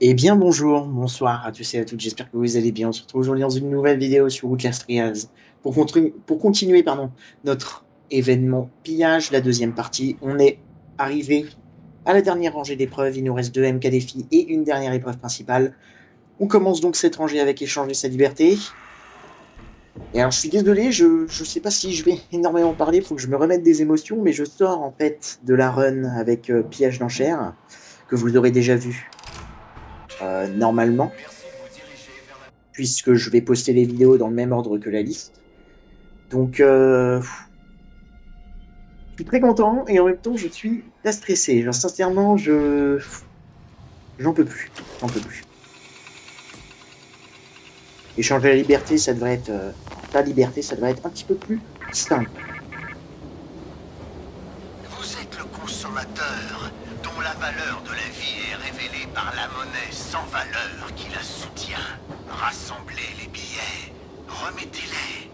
Eh bien bonjour, bonsoir à tous et à toutes, j'espère que vous allez bien. On se retrouve aujourd'hui dans une nouvelle vidéo sur Outlast Trials pour continuer notre événement pillage, la deuxième partie. On est arrivé à la dernière rangée d'épreuves, il nous reste 2 MK défis et une dernière épreuve principale. On commence donc cette rangée avec échanger sa liberté. Et alors je suis désolé, je sais pas si je vais énormément parler, il faut que je me remette des émotions, mais je sors en fait de la run avec pillage d'enchères, que vous aurez déjà vu normalement, puisque je vais poster les vidéos dans le même ordre que la liste. Donc, je suis très content et en même temps, je suis très stressé. Genre, sincèrement, j'en peux plus. J'en peux plus. Échanger la liberté, ça devrait être. Ta liberté, ça devrait être un petit peu plus simple. Vous êtes le consommateur dont la valeur de la vie est révélée par la monnaie sans valeur qui la soutient. Rassemblez les billets, remettez-les,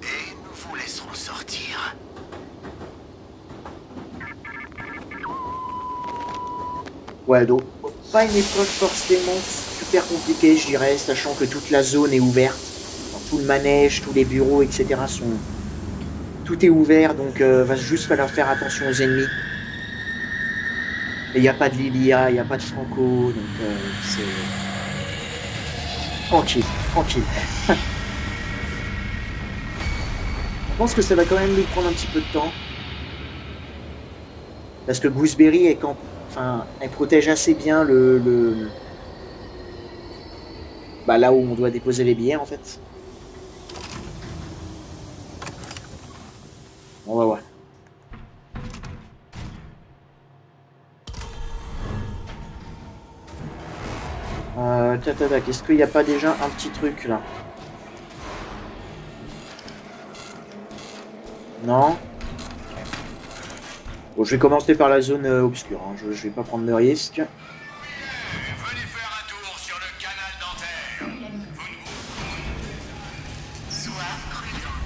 et nous vous laisserons sortir. Ouais, donc, pas une épreuve forcément super compliquée, je dirais, sachant que toute la zone est ouverte. Enfin, tout le manège, tous les bureaux, etc. sont. Tout est ouvert, donc va juste falloir faire attention aux ennemis. Et il n'y a pas de Lilia, il n'y a pas de Franco, donc c'est tranquille, tranquille. Je pense que ça va quand même nous prendre un petit peu de temps. Parce que Gooseberry est enfin, elle protège assez bien bah, là où on doit déposer les billets en fait. On va voir. Est-ce qu'il n'y a pas déjà un petit truc là? Non? Bon, je vais commencer par la zone obscure, hein. Je vais pas prendre de risque. Venez faire un tour sur le canal dentaire. Sois prudent.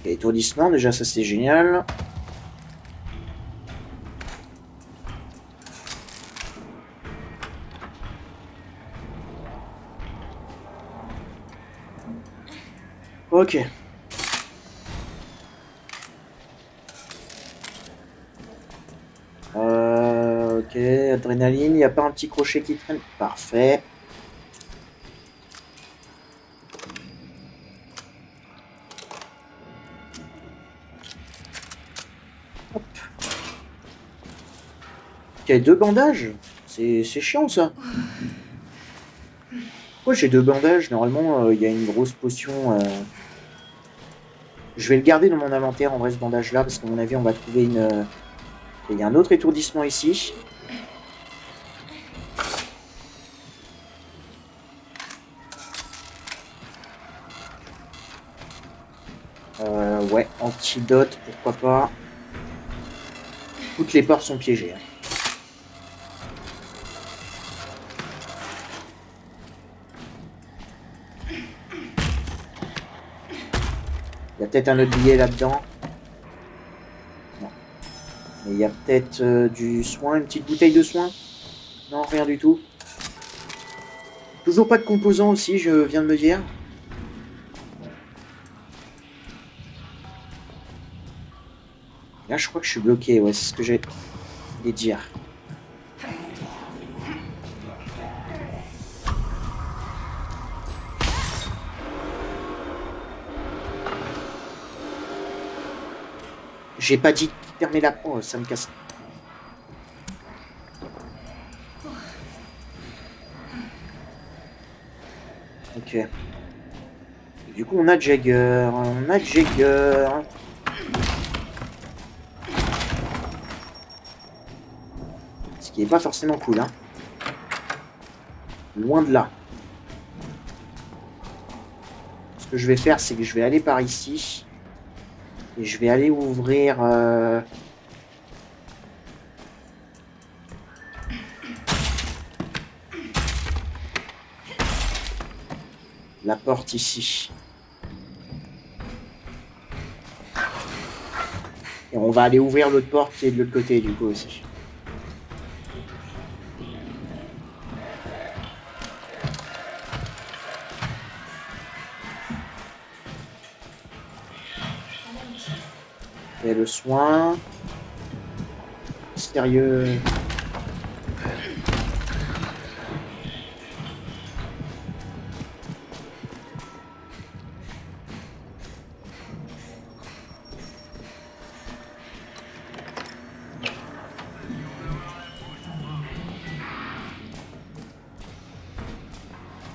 Et étourdissement, déjà ça c'est génial. Ok. Ok, adrénaline, il n'y a pas un petit crochet qui traîne? Parfait. Hop. Ok, 2 bandages? C'est chiant ça. Pourquoi j'ai 2 bandages? Normalement, il y a une grosse potion. Je vais le garder dans mon inventaire en vrai ce bandage là, parce qu'à mon avis, on va trouver une. Il y a un autre étourdissement ici. Ouais, antidote, pourquoi pas. Toutes les portes sont piégées, hein. Il y a peut-être un autre billet là-dedans. Non. Mais il y a peut-être du soin, une petite bouteille de soin. Non, rien du tout. Toujours pas de composants aussi, je viens de me dire. Là, je crois que je suis bloqué, ouais, c'est ce que j'ai à dire. J'ai pas dit de fermer la... Oh, ça me casse. Ok. Et du coup, on a Jagger. On a Jagger. Ce qui est pas forcément cool, hein. Loin de là. Ce que je vais faire, c'est que je vais aller par ici. Et je vais aller ouvrir... la porte ici. Et on va aller ouvrir l'autre porte qui est de l'autre côté, du coup, aussi. Fais le soin. Sérieux.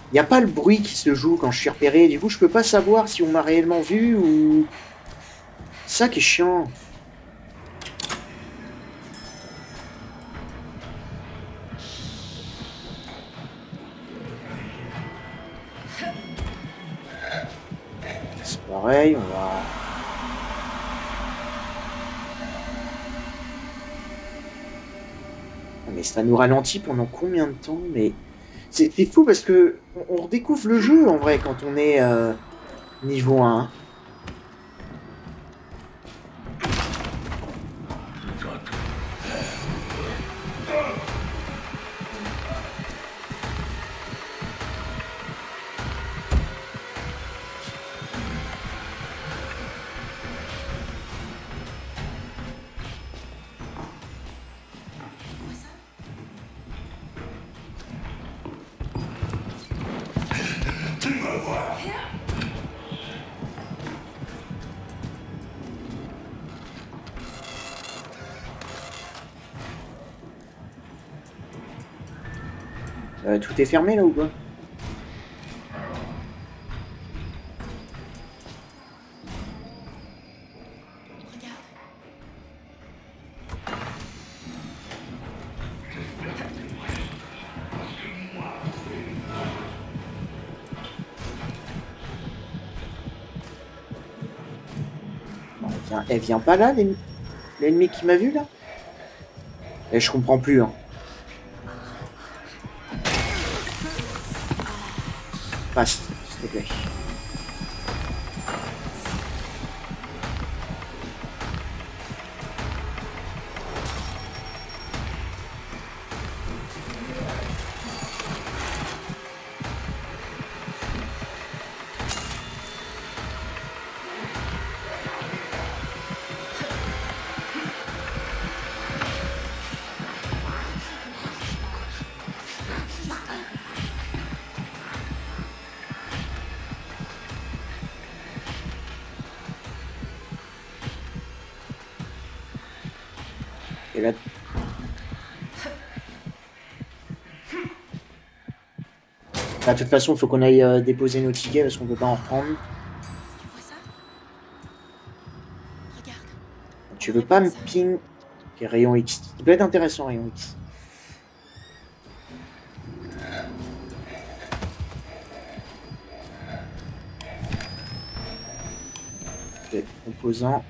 Il n'y a pas le bruit qui se joue quand je suis repéré. Du coup, je peux pas savoir si on m'a réellement vu ou... Ça qui est chiant. C'est pareil, on va... Ah, mais ça nous ralentit pendant combien de temps? Mais c'est fou parce que on redécouvre le jeu en vrai quand on est niveau 1. Tout est fermé là ou quoi? Bon, elle vient pas là, l'ennemi qui m'a vu là? Et je comprends plus. Hein. Passe, s'il te plaît. Et là... Bah, de toute façon, il faut qu'on aille déposer nos tickets parce qu'on peut pas en reprendre. Tu vois ça? Regarde. Tu veux pas me ping... Ok, rayon X. Ça peut être intéressant, rayon X. Ok, composant.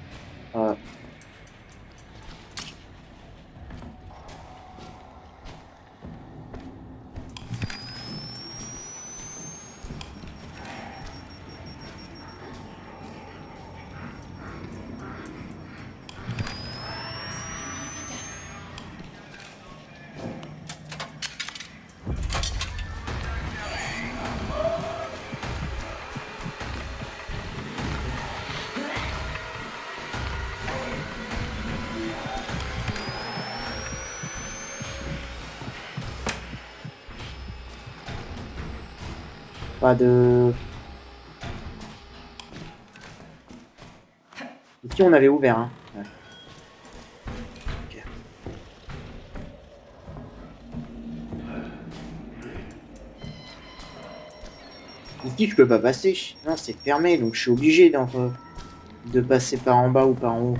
Pas de... Ici, on avait ouvert. Hein. Ouais. Okay. Ici, je peux pas passer. Non, c'est fermé, donc je suis obligé de passer par en bas ou par en haut.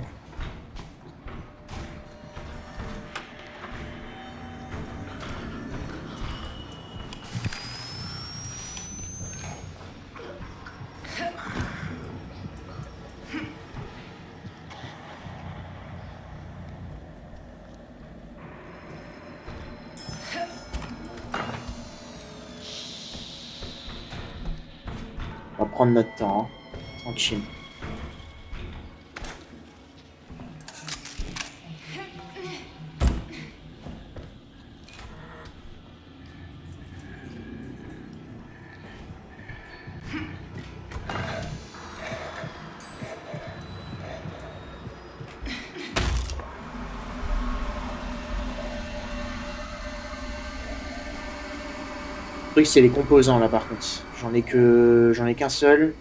On va prendre notre temps, hein. Tranquille. truc, c'est les composants, là, par contre. J'en ai qu'un seul.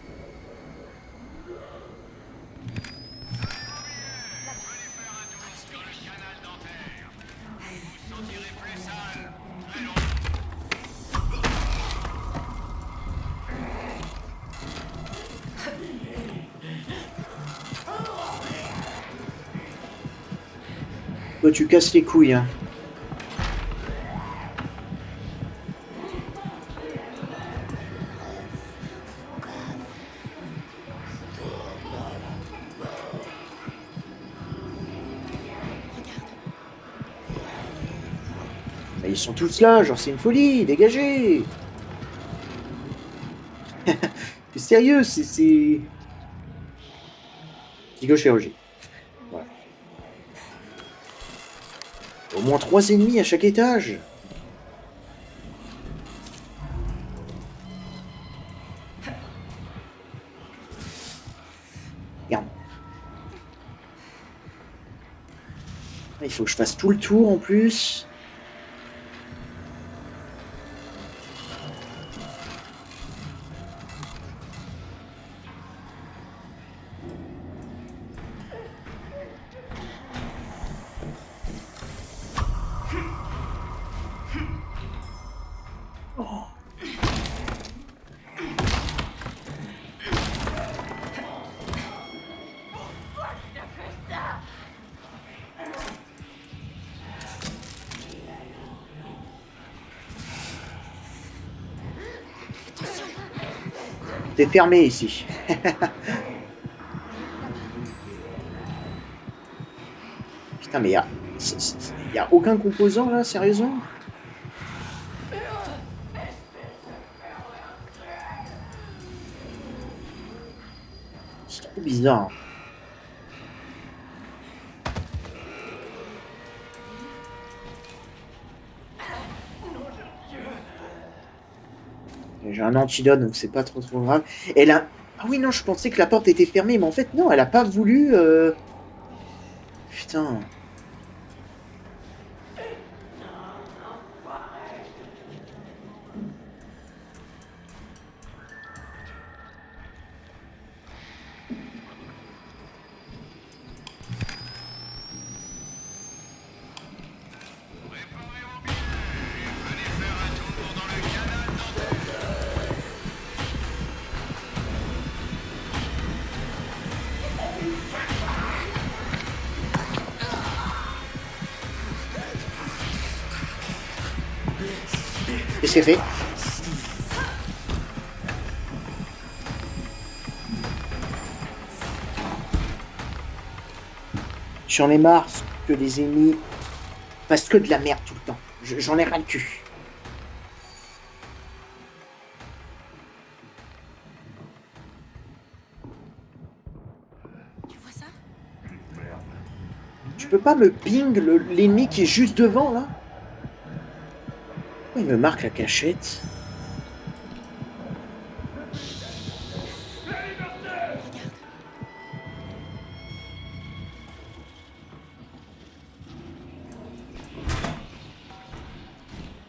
Toi, tu casses les couilles, hein. Bah, ils sont tous là, genre c'est une folie, dégagez. C'est sérieux, c'est... Psychochirurgie. Voilà. Au moins 3 ennemis à chaque étage. Regarde. Il faut que je fasse tout le tour en plus. Oh. C'est fermé ici. Putain, mais y a aucun composant là, sérieusement? C'est trop bizarre. J'ai un antidote, donc c'est pas trop grave. Elle a... Ah oui, non, je pensais que la porte était fermée, mais en fait, non, elle a pas voulu... Putain. Qu'est-ce qu'elle fait? J'en ai marre que les ennemis fassent que de la merde tout le temps. J'en ai ras le cul. Tu vois ça? Tu peux pas me ping l'ennemi qui est juste devant, là? Pourquoi il me marque la cachette?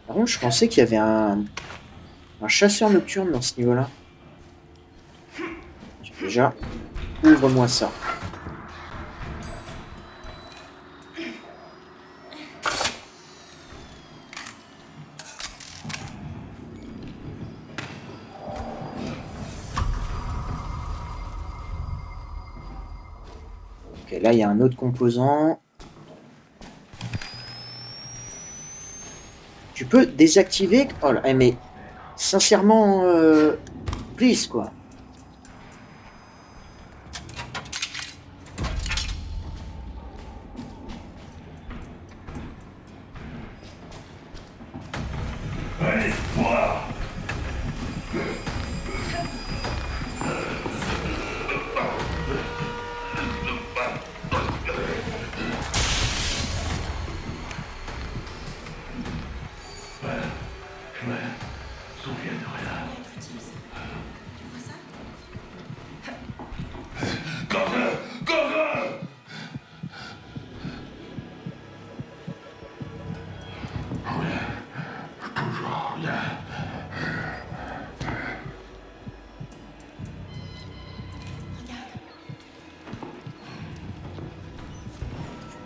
Par contre, je pensais qu'il y avait un chasseur nocturne dans ce niveau-là. Déjà, ouvre-moi ça. Ok, là, il y a un autre composant. Tu peux désactiver... Oh là, mais... Sincèrement... Please, quoi.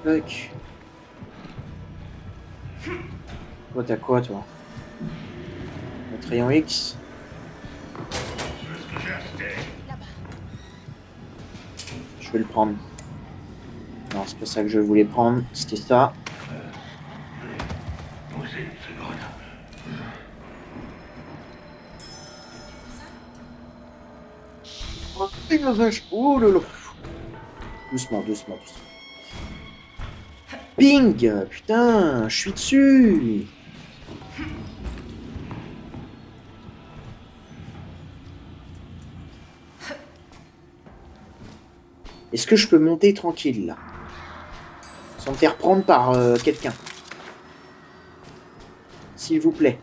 fuck? Toi, t'as quoi, toi? Le rayon X? Je vais le prendre. Non, c'est pas ça que je voulais prendre. C'était ça. Oh, la vache. Oh là là. Doucement, doucement, doucement. Ping! Putain, je suis dessus! Est-ce que je peux monter tranquille, là? Sans me faire prendre par quelqu'un. S'il vous plaît.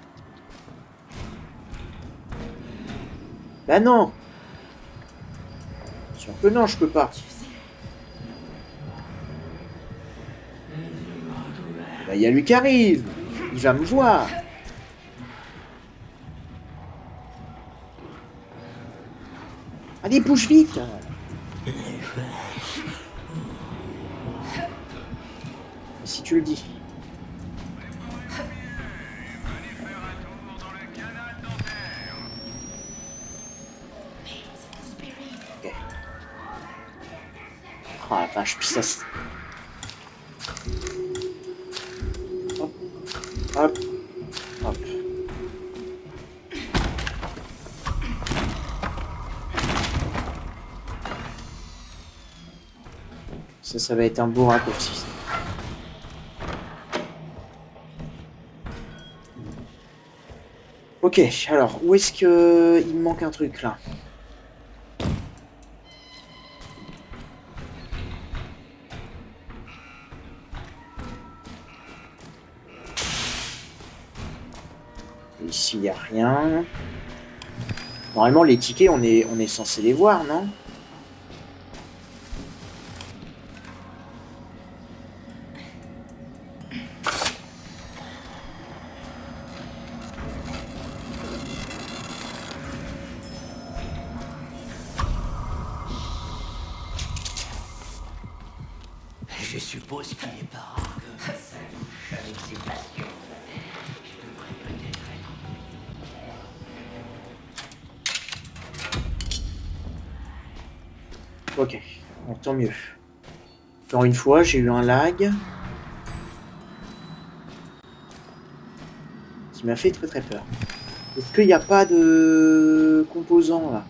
Bah non! Sûr que non, je peux pas. Bah, y a lui qui arrive! Il va me voir! Allez, bouge vite! Si tu le dis. Ok. Oh la vache, puis ça... Hop, hop, hop. Ça va être un beau raccourci. Ok, alors, où est-ce que il me manque un truc, là? Ici, il n'y a rien. Normalement, les tickets, on est censé les voir, non? Je suppose qu'il est pas rare que... Avec ses passions, je devrais peut-être être... Ok, bon, tant mieux. Encore une fois, j'ai eu un lag qui m'a fait très très peur. Est-ce qu'il n'y a pas de composants là?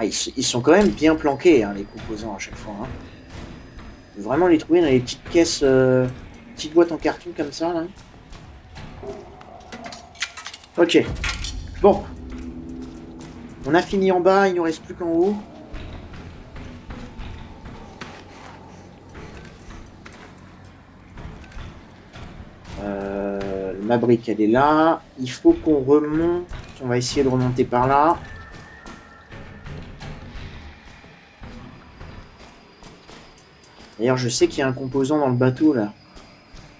Ah, ils sont quand même bien planqués, hein, les composants à chaque fois. Hein. Faut vraiment les trouver dans les petites caisses, petites boîtes en carton comme ça. Là. Ok. Bon. On a fini en bas, il ne nous reste plus qu'en haut. Ma brique, elle est là. Il faut qu'on remonte. On va essayer de remonter par là. D'ailleurs, je sais qu'il y a un composant dans le bateau, là.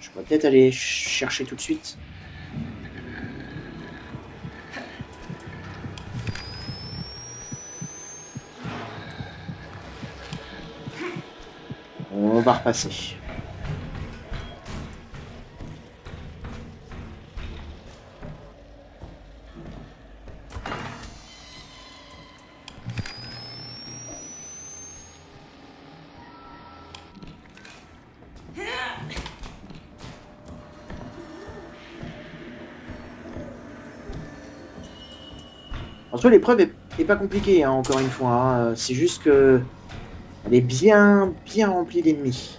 Je pourrais peut-être aller chercher tout de suite. On va repasser. En soi, l'épreuve est pas compliquée, hein, encore une fois. Hein. C'est juste que elle est bien remplie d'ennemis.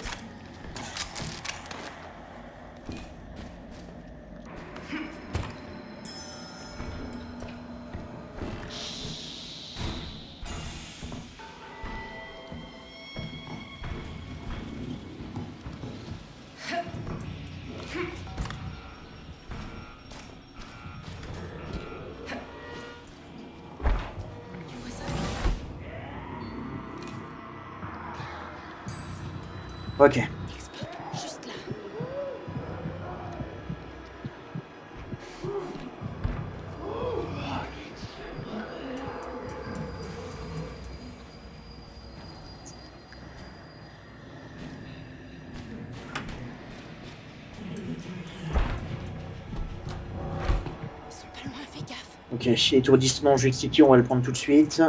Ok. Juste là. Ok, étourdissement, je vais expliquer, on va le prendre tout de suite.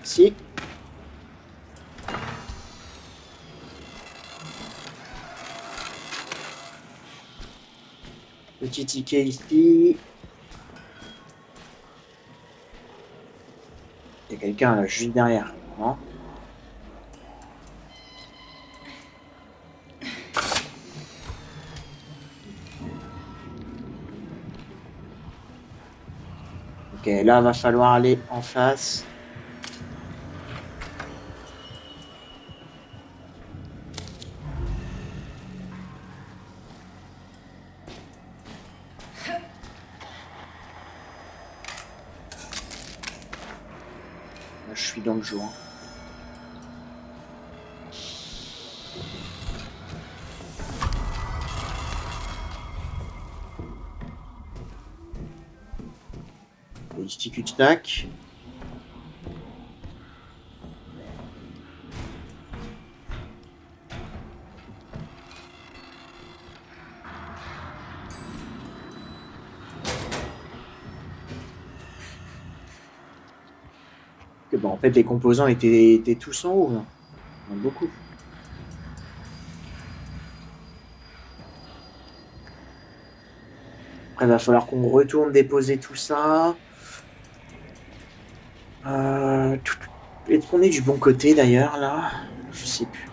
Si. Petit ticket ici. Il y a quelqu'un là, juste derrière. Non? Ok, là, va falloir aller en face. Là, je suis dans le jour. Petit tic-tac. Que bon, en fait, les composants étaient tous en haut. Là. Il y en a beaucoup. Après, il va falloir qu'on retourne déposer tout ça. Est-ce qu'on est du bon côté d'ailleurs là? Je sais plus.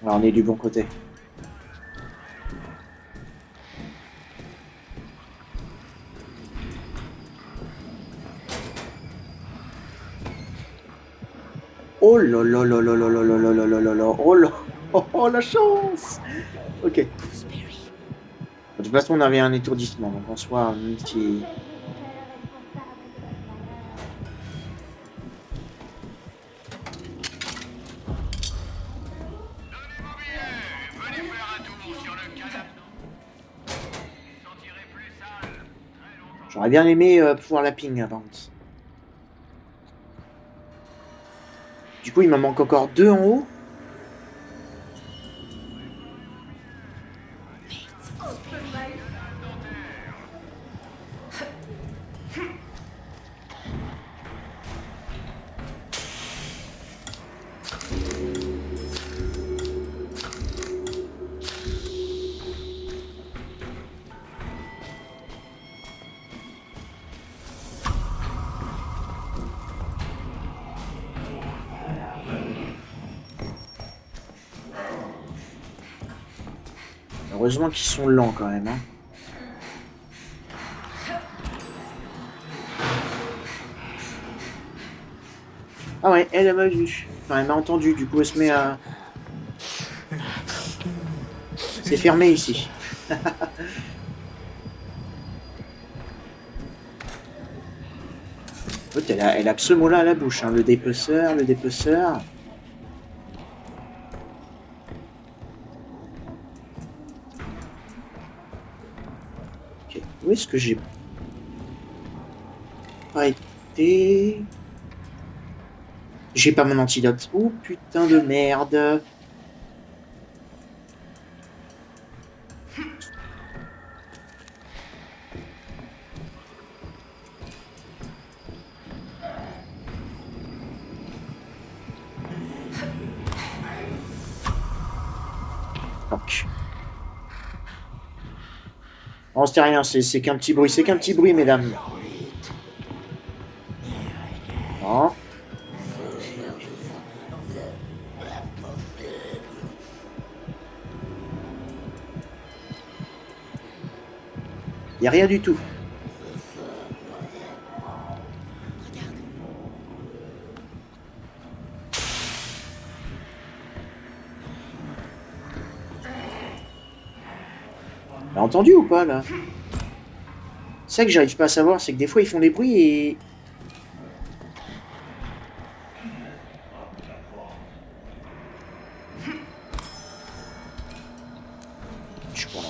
Alors, on est du bon côté. Oh là là là là là là là là là là là là. Oh là. Oh, la chance. Ok. De toute façon, on avait un étourdissement, donc en soi, même si... J'aurais bien aimé pouvoir la ping avant. Du coup, il m'en manque encore 2 en haut. Heureusement qu'ils sont lents quand même. Hein. Ah ouais, elle m'a vu. Enfin, elle m'a entendu, du coup elle se met à... C'est fermé ici. En fait, elle a que ce mot-là à la bouche, hein. Le dépeceur, le dépeceur. Ok, où est-ce que j'ai pas été? J'ai pas mon antidote. Oh putain de merde. Donc. Non, c'était rien, c'est qu'un petit bruit, mesdames. Non. Y a rien du tout. entendu ou pas là? C'est ça que j'arrive pas à savoir, c'est que des fois ils font des bruits et... Je crois là.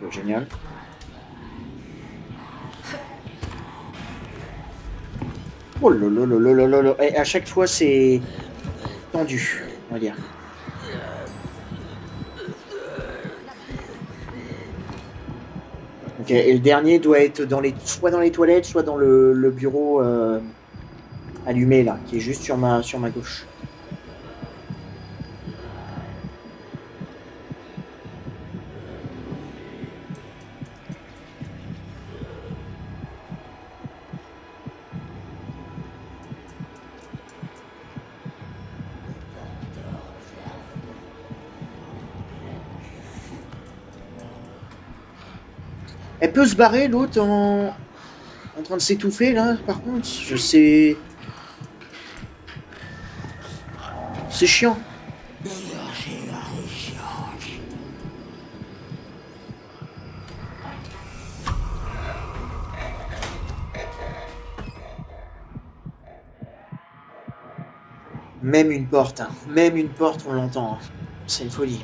Ok, génial. Oh là là là là là là là. Et à chaque fois c'est tendu, on va dire. Ok, et le dernier doit être dans les, soit dans les toilettes, soit dans le bureau allumé là, qui est juste sur ma gauche. Elle peut se barrer l'autre en train de s'étouffer là, par contre, je sais. C'est chiant. Même une porte, hein. Même une porte, on l'entend. Hein. C'est une folie.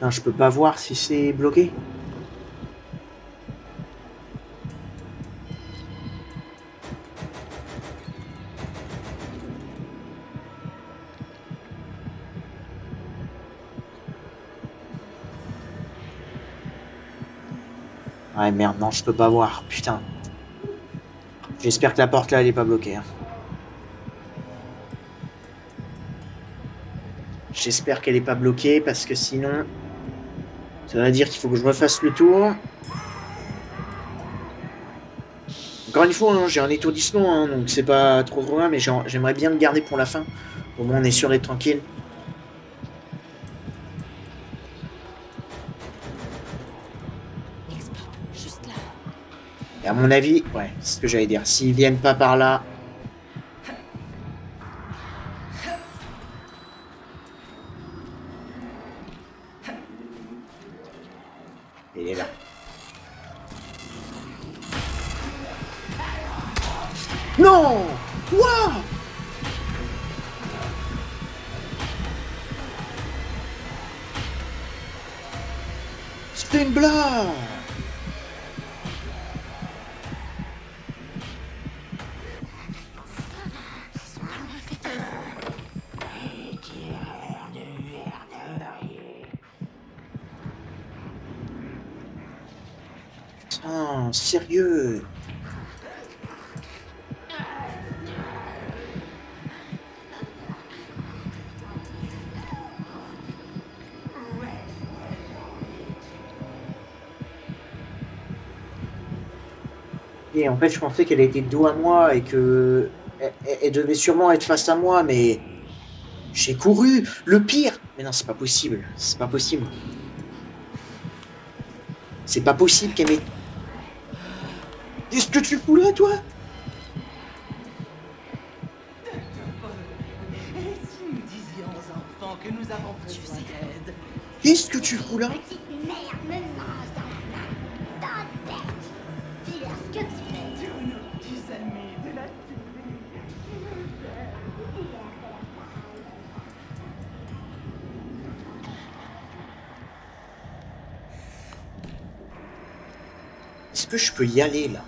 Non, je peux pas voir si c'est bloqué. Ouais, merde, non, je peux pas voir. Putain. J'espère que la porte là, elle est pas bloquée. Hein. J'espère qu'elle est pas bloquée parce que sinon, ça va dire qu'il faut que je refasse le tour. Encore une fois, hein, j'ai un étourdissement, hein, donc c'est pas trop loin, mais j'aimerais bien le garder pour la fin. Au moins, on est sûr d'être tranquille. Juste là. Et à mon avis, ouais, c'est ce que j'allais dire. S'ils viennent pas par là... Il est là. Non! Quoi? C'est une blague! Putain, sérieux? Et en fait, je pensais qu'elle était dos à moi et que elle devait sûrement être face à moi, mais j'ai couru. Le pire, mais non, c'est pas possible. C'est pas possible. C'est pas possible qu'elle m'ait. Qu'est-ce que tu fous là, toi? Et si nous disions aux enfants que nous avons besoin d'aide? Qu'est-ce que tu fous là? Petite merde me mange dans la main, dans la tête. Dis-leur ce que tu fais. Tous nos petits amis de la télé. Est-ce que je peux y aller là?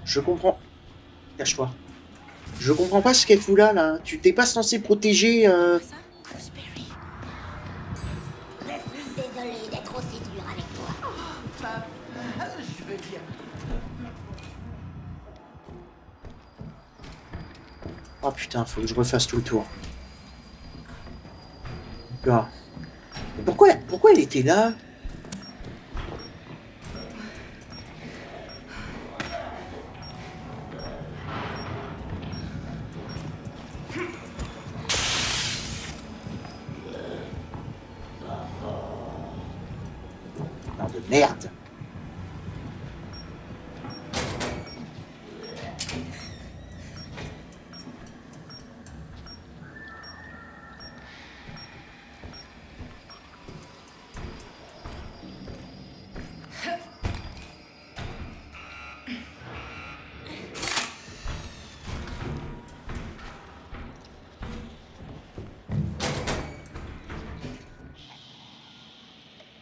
Je comprends. Cache-toi. Je comprends pas ce qu'elle fout là, là. Tu t'es pas censé protéger. Ça, Gooseberry. Je suis désolée d'être aussi dur avec toi. Papa, je veux bien. Oh putain, faut que je refasse tout le tour. D'accord. Mais pourquoi elle était là? Merde.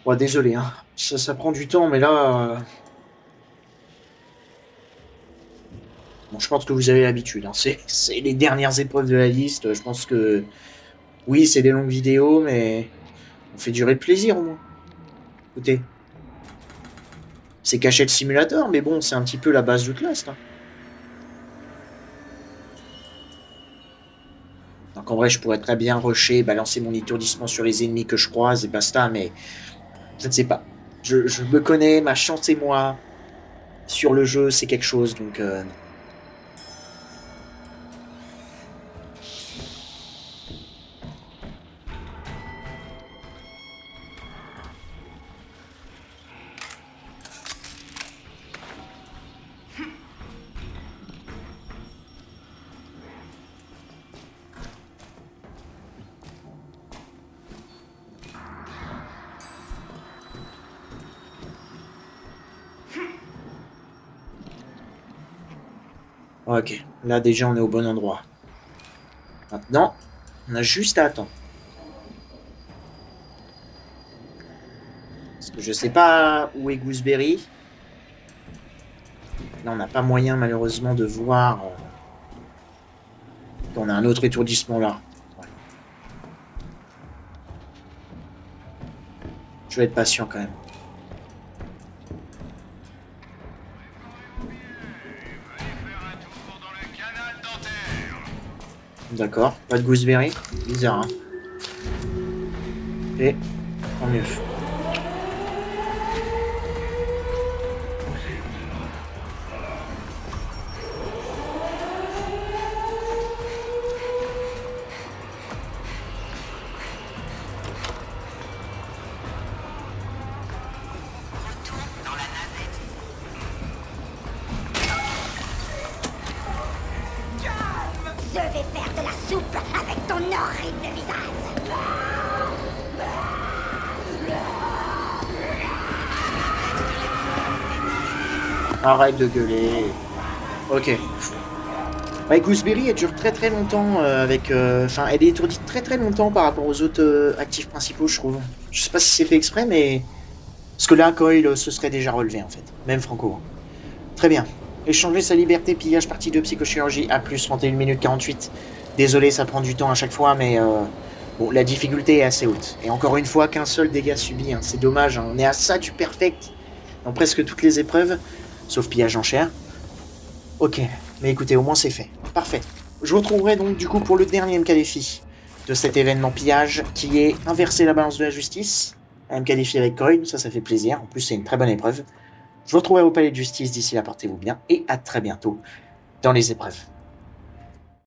Bon, désolé, hein. Ça prend du temps, mais là... Bon, je pense que vous avez l'habitude. Hein. C'est les dernières épreuves de la liste. Je pense que... Oui, c'est des longues vidéos, mais... On fait durer le plaisir, au moins. Écoutez. C'est Cachette Simulator, mais bon, c'est un petit peu la base d'Outlast. Hein. Donc en vrai, je pourrais très bien rusher, balancer mon étourdissement sur les ennemis que je croise, et basta, mais... Je ne sais pas. Je me connais, ma chance et moi, sur le jeu, c'est quelque chose, donc... Ok, là déjà on est au bon endroit. Maintenant, on a juste à attendre. Parce que je sais pas où est Gooseberry. Là on n'a pas moyen malheureusement de voir... On a un autre étourdissement là. Ouais. Je vais être patient quand même. D'accord, pas de Gooseberry. Bizarre, hein. Et tant mieux. Je vais faire de la soupe avec ton horrible visage. Arrête de gueuler. Ok. Ouais, Gooseberry, elle dure très longtemps avec... Enfin, elle est étourdie très longtemps par rapport aux autres actifs principaux, je trouve. Je sais pas si c'est fait exprès, mais... Parce que là, Coil se serait déjà relevé, en fait. Même Franco. Très bien. Échanger sa liberté, pillage, partie 2, psychochirurgie, à plus 31 minutes 48. Désolé, ça prend du temps à chaque fois, mais... Bon, la difficulté est assez haute. Et encore une fois, qu'un seul dégât subi. Hein. C'est dommage, hein. On est à ça du perfect dans presque toutes les épreuves, sauf pillage en chair. Ok, mais écoutez, au moins c'est fait. Parfait. Je vous retrouverai donc du coup pour le dernier MK défi de cet événement pillage, qui est inverser la balance de la justice. Un MK défi avec Coin, ça fait plaisir. En plus, c'est une très bonne épreuve. Je vous retrouverai au palais de justice. D'ici là, portez-vous bien et à très bientôt dans les épreuves.